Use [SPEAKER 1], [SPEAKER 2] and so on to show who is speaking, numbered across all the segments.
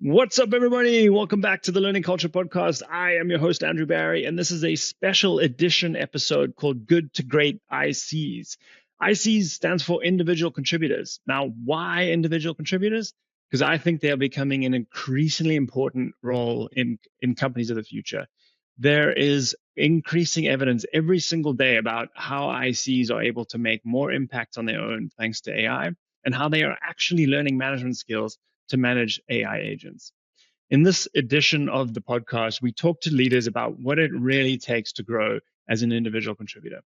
[SPEAKER 1] What's up, everybody? Welcome back to the Learning Culture Podcast. I am your host, Andrew Barry, and this is a special edition episode called Good to Great ICs. ICs stands for individual contributors. Now, why individual contributors? Because I think they are becoming an increasingly important role in companies of the future. There is increasing evidence every single day about how ICs are able to make more impact on their own thanks to AI, and how they are actually learning management skills to manage AI agents. In this edition of the podcast, we talk to leaders about what it really takes to grow as an individual contributor.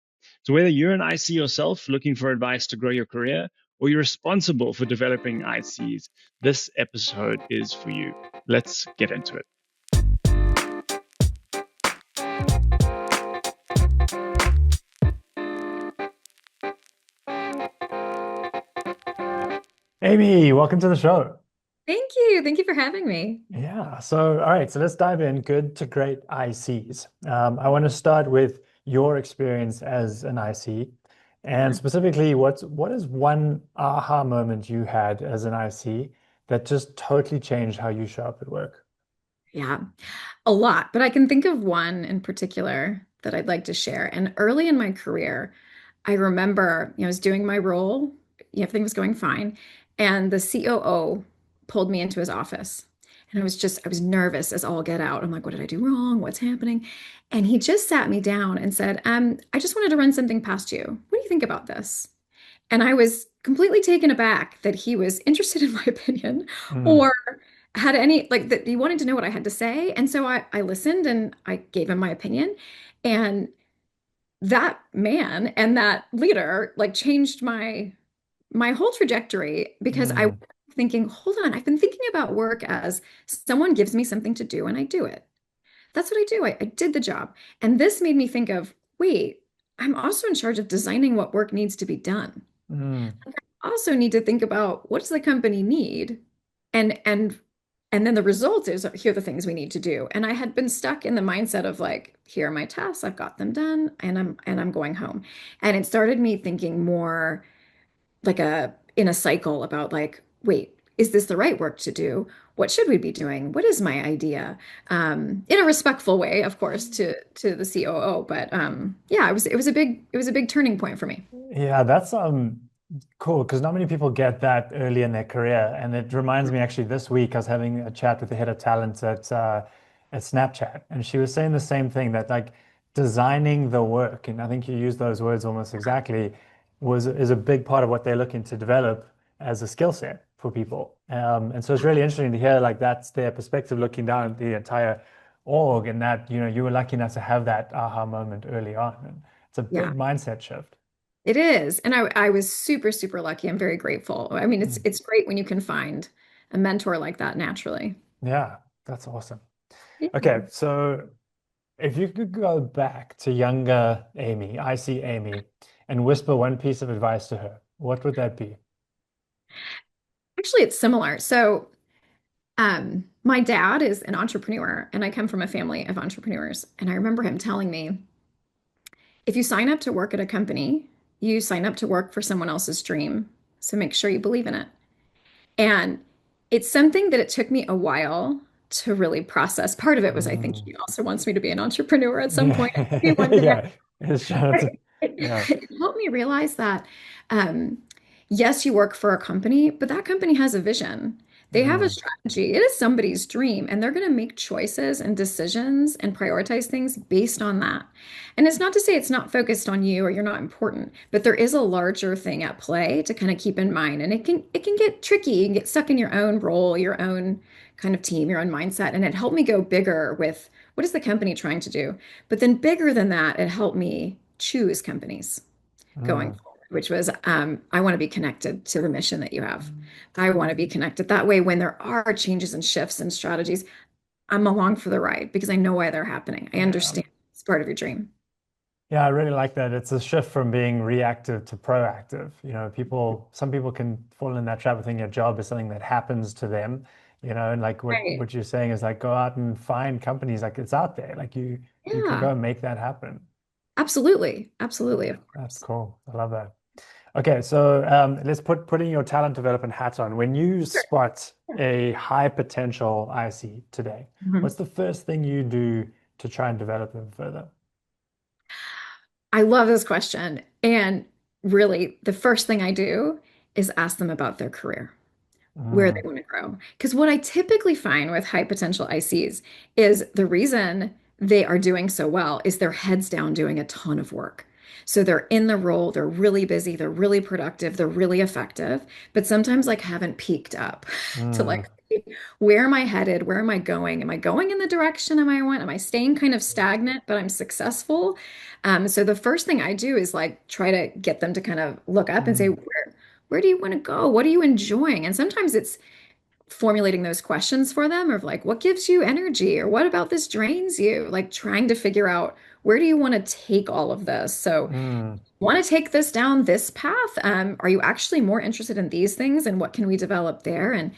[SPEAKER 1] So, whether you're an IC yourself looking for advice to grow your career, or you're responsible for developing ICs, this episode is for you. Let's get into it.
[SPEAKER 2] Aimee, welcome to the show.
[SPEAKER 3] Thank you. Thank you for having me.
[SPEAKER 2] Yeah, so all right, so let's dive in. Good to great ICs. I want to start with your experience as an IC, and
[SPEAKER 3] Yeah.
[SPEAKER 2] specifically, what is one aha moment you had as an IC that just totally changed how you show up at work?
[SPEAKER 3] Yeah, a lot, but I can think of one in particular that I'd like to share. And early in my career, I remember, I was doing my role, everything was going fine, and the COO pulled me into his office. And I was nervous as all get out. I'm like, what did I do wrong? What's happening? And he just sat me down and said, I just wanted to run something past you. What do you think about this? And I was completely taken aback that he was interested in my opinion
[SPEAKER 2] Mm,
[SPEAKER 3] or had any, like, that he wanted to know what I had to say. And so I listened and I gave him my opinion. And that man and that leader like changed my whole trajectory because I was
[SPEAKER 2] mm,
[SPEAKER 3] thinking, hold on, I've been thinking about work as someone gives me something to do and I do it. That's what I do. I did the job. And this made me think of, wait, I'm also in charge of designing what work needs to be done.
[SPEAKER 2] mm,
[SPEAKER 3] Also need to think about what does the company need and and and then the result is here are the things we need to do. And I had been stuck in the mindset of like, here are my tasks, I've got them done, and I'm going home. And it started me thinking more like a in a cycle about like, wait, is this the right work to do? What should we be doing? What is my idea? In a respectful way, of course, to the COO. But yeah, it was a big turning point for me.
[SPEAKER 2] yeah, that's cool because not many people get that early in their career, and it reminds me actually this week I was having a chat with the head of talent at Snapchat, and she was saying the same thing that like designing the work, and I think you used those words almost exactly, was is a big part of what they're looking to develop as a skill set for people. And so it's really interesting to hear like that's their perspective looking down at the entire org, and that you were lucky enough to have that aha moment early on, and it's a
[SPEAKER 3] Yeah.
[SPEAKER 2] big mindset shift.
[SPEAKER 3] It is. And I was super, super lucky. I'm very grateful. I mean,
[SPEAKER 2] Mm.
[SPEAKER 3] it's great when you can find a mentor like that naturally.
[SPEAKER 2] Yeah, that's awesome.
[SPEAKER 3] Yeah.
[SPEAKER 2] Okay, so if you could go back to younger Aimee, I see Aimee, and whisper one piece of advice to her, what would that be?
[SPEAKER 3] Actually, it's similar. So, my dad is an entrepreneur, and I come from a family of entrepreneurs. And I remember him telling me, if you sign up to work at a company, you sign up to work for someone else's dream. So make sure you believe in it. And it's something that it took me a while to really process. Part of it was I think
[SPEAKER 2] Mm.
[SPEAKER 3] he also wants me to be an entrepreneur at some point, maybe
[SPEAKER 2] Yeah,
[SPEAKER 3] one day.
[SPEAKER 2] yeah, it's just, yeah.
[SPEAKER 3] It helped me realize that, um, yes, you work for a company, but that company has a vision. They have a
[SPEAKER 2] Mm.
[SPEAKER 3] strategy. It is somebody's dream, and they're going to make choices and decisions and prioritize things based on that. And it's not to say it's not focused on you or you're not important, but there is a larger thing at play to kind of keep in mind. And it can get tricky. You can get stuck in your own role, your own kind of team, your own mindset. And it helped me go bigger with what is the company trying to do? But then bigger than that, it helped me choose companies going
[SPEAKER 2] Mm.
[SPEAKER 3] forward, which was I want to be connected to the mission that you have. I want to be connected. That way, when there are changes and shifts and strategies, I'm along for the ride because I know why they're happening. I
[SPEAKER 2] Yeah.
[SPEAKER 3] understand it's part of your dream.
[SPEAKER 2] Yeah, I really like that. It's a shift from being reactive to proactive. Some people can fall in that trap of thinking a job is something that happens to them, and like what
[SPEAKER 3] Right.
[SPEAKER 2] what you're saying is like go out and find companies like it's out there. Like you can go
[SPEAKER 3] Yeah,
[SPEAKER 2] and make that happen.
[SPEAKER 3] absolutely. Absolutely,
[SPEAKER 2] Yeah,
[SPEAKER 3] of
[SPEAKER 2] that's
[SPEAKER 3] course.
[SPEAKER 2] cool. I love that. Okay, so let's putting your talent development hat on. When you
[SPEAKER 3] Sure.
[SPEAKER 2] spot a high potential IC today,
[SPEAKER 3] Mhm.
[SPEAKER 2] what's the first thing you do to try and develop them further?
[SPEAKER 3] I love this question. And really, the first thing I do is ask them about their career, where they
[SPEAKER 2] Mm,
[SPEAKER 3] want to grow. Because what I typically find with high potential ICs is the reason they are doing so well is their heads down doing a ton of work. So they're in the role, they're really busy, they're really productive, they're really effective, but sometimes like haven't peaked up to like,
[SPEAKER 2] mm,
[SPEAKER 3] where am I headed? Where am I going? Am I going in the direction am I want? Am I staying kind of stagnant, but I'm successful? So the first thing I do is like try to get them to kind of look up and say,
[SPEAKER 2] mm,
[SPEAKER 3] where do you want to go? What are you enjoying? And sometimes it's formulating those questions for them of like, what gives you energy? Or what about this drains you? Like trying to figure out where do you want to take all of this? So
[SPEAKER 2] mm,
[SPEAKER 3] want to take this down this path? Are you actually more interested in these things and what can we develop there? And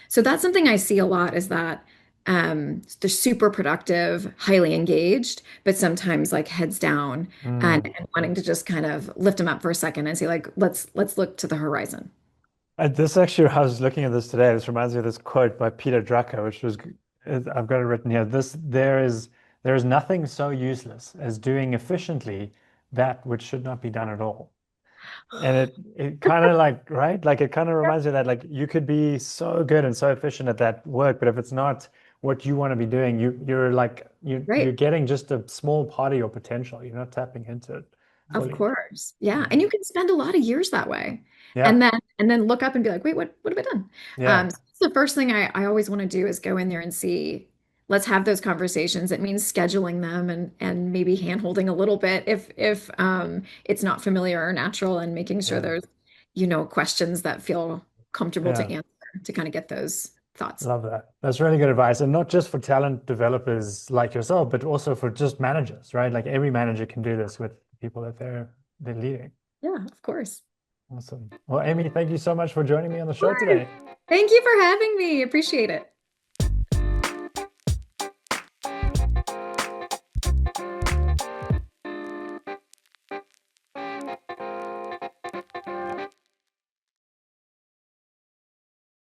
[SPEAKER 3] so that's something I see a lot is that they're super productive, highly engaged, but sometimes like heads down
[SPEAKER 2] mm.
[SPEAKER 3] and wanting to just kind of lift them up for a second and say like, let's look to the horizon.
[SPEAKER 2] This actually, I was looking at this today. This reminds me of this quote by Peter Drucker, which was, I've got it written here. There is nothing so useless as doing efficiently that which should not be done at all. And it kind of like, right? Like it kind of reminds me that like you could be so good and so efficient at that work, but if it's not what you want to be doing, you're like you're
[SPEAKER 3] Right.
[SPEAKER 2] getting just a small part of your potential. You're not tapping into it
[SPEAKER 3] Of
[SPEAKER 2] fully.
[SPEAKER 3] course. Yeah.
[SPEAKER 2] Mm.
[SPEAKER 3] And you can spend a lot of years that way.
[SPEAKER 2] Yeah.
[SPEAKER 3] And then look up and be like, wait, what have I done?
[SPEAKER 2] Yeah.
[SPEAKER 3] So that's the first thing I always want to do is go in there and see, let's have those conversations. It means scheduling them and maybe hand holding a little bit if it's not familiar or natural and making sure
[SPEAKER 2] Yeah.
[SPEAKER 3] there's, you know, questions that feel comfortable to
[SPEAKER 2] Yeah.
[SPEAKER 3] answer to kind of get those thoughts.
[SPEAKER 2] Love that. That's really good advice. And not just for talent developers like yourself, but also for just managers, right? Like every manager can do this with people that they're leading.
[SPEAKER 3] Yeah, of course.
[SPEAKER 2] Awesome. Well, Aimee, thank you so much for joining me on the
[SPEAKER 3] Of
[SPEAKER 2] show
[SPEAKER 3] course.
[SPEAKER 2] today.
[SPEAKER 3] Thank you for having me. Appreciate it.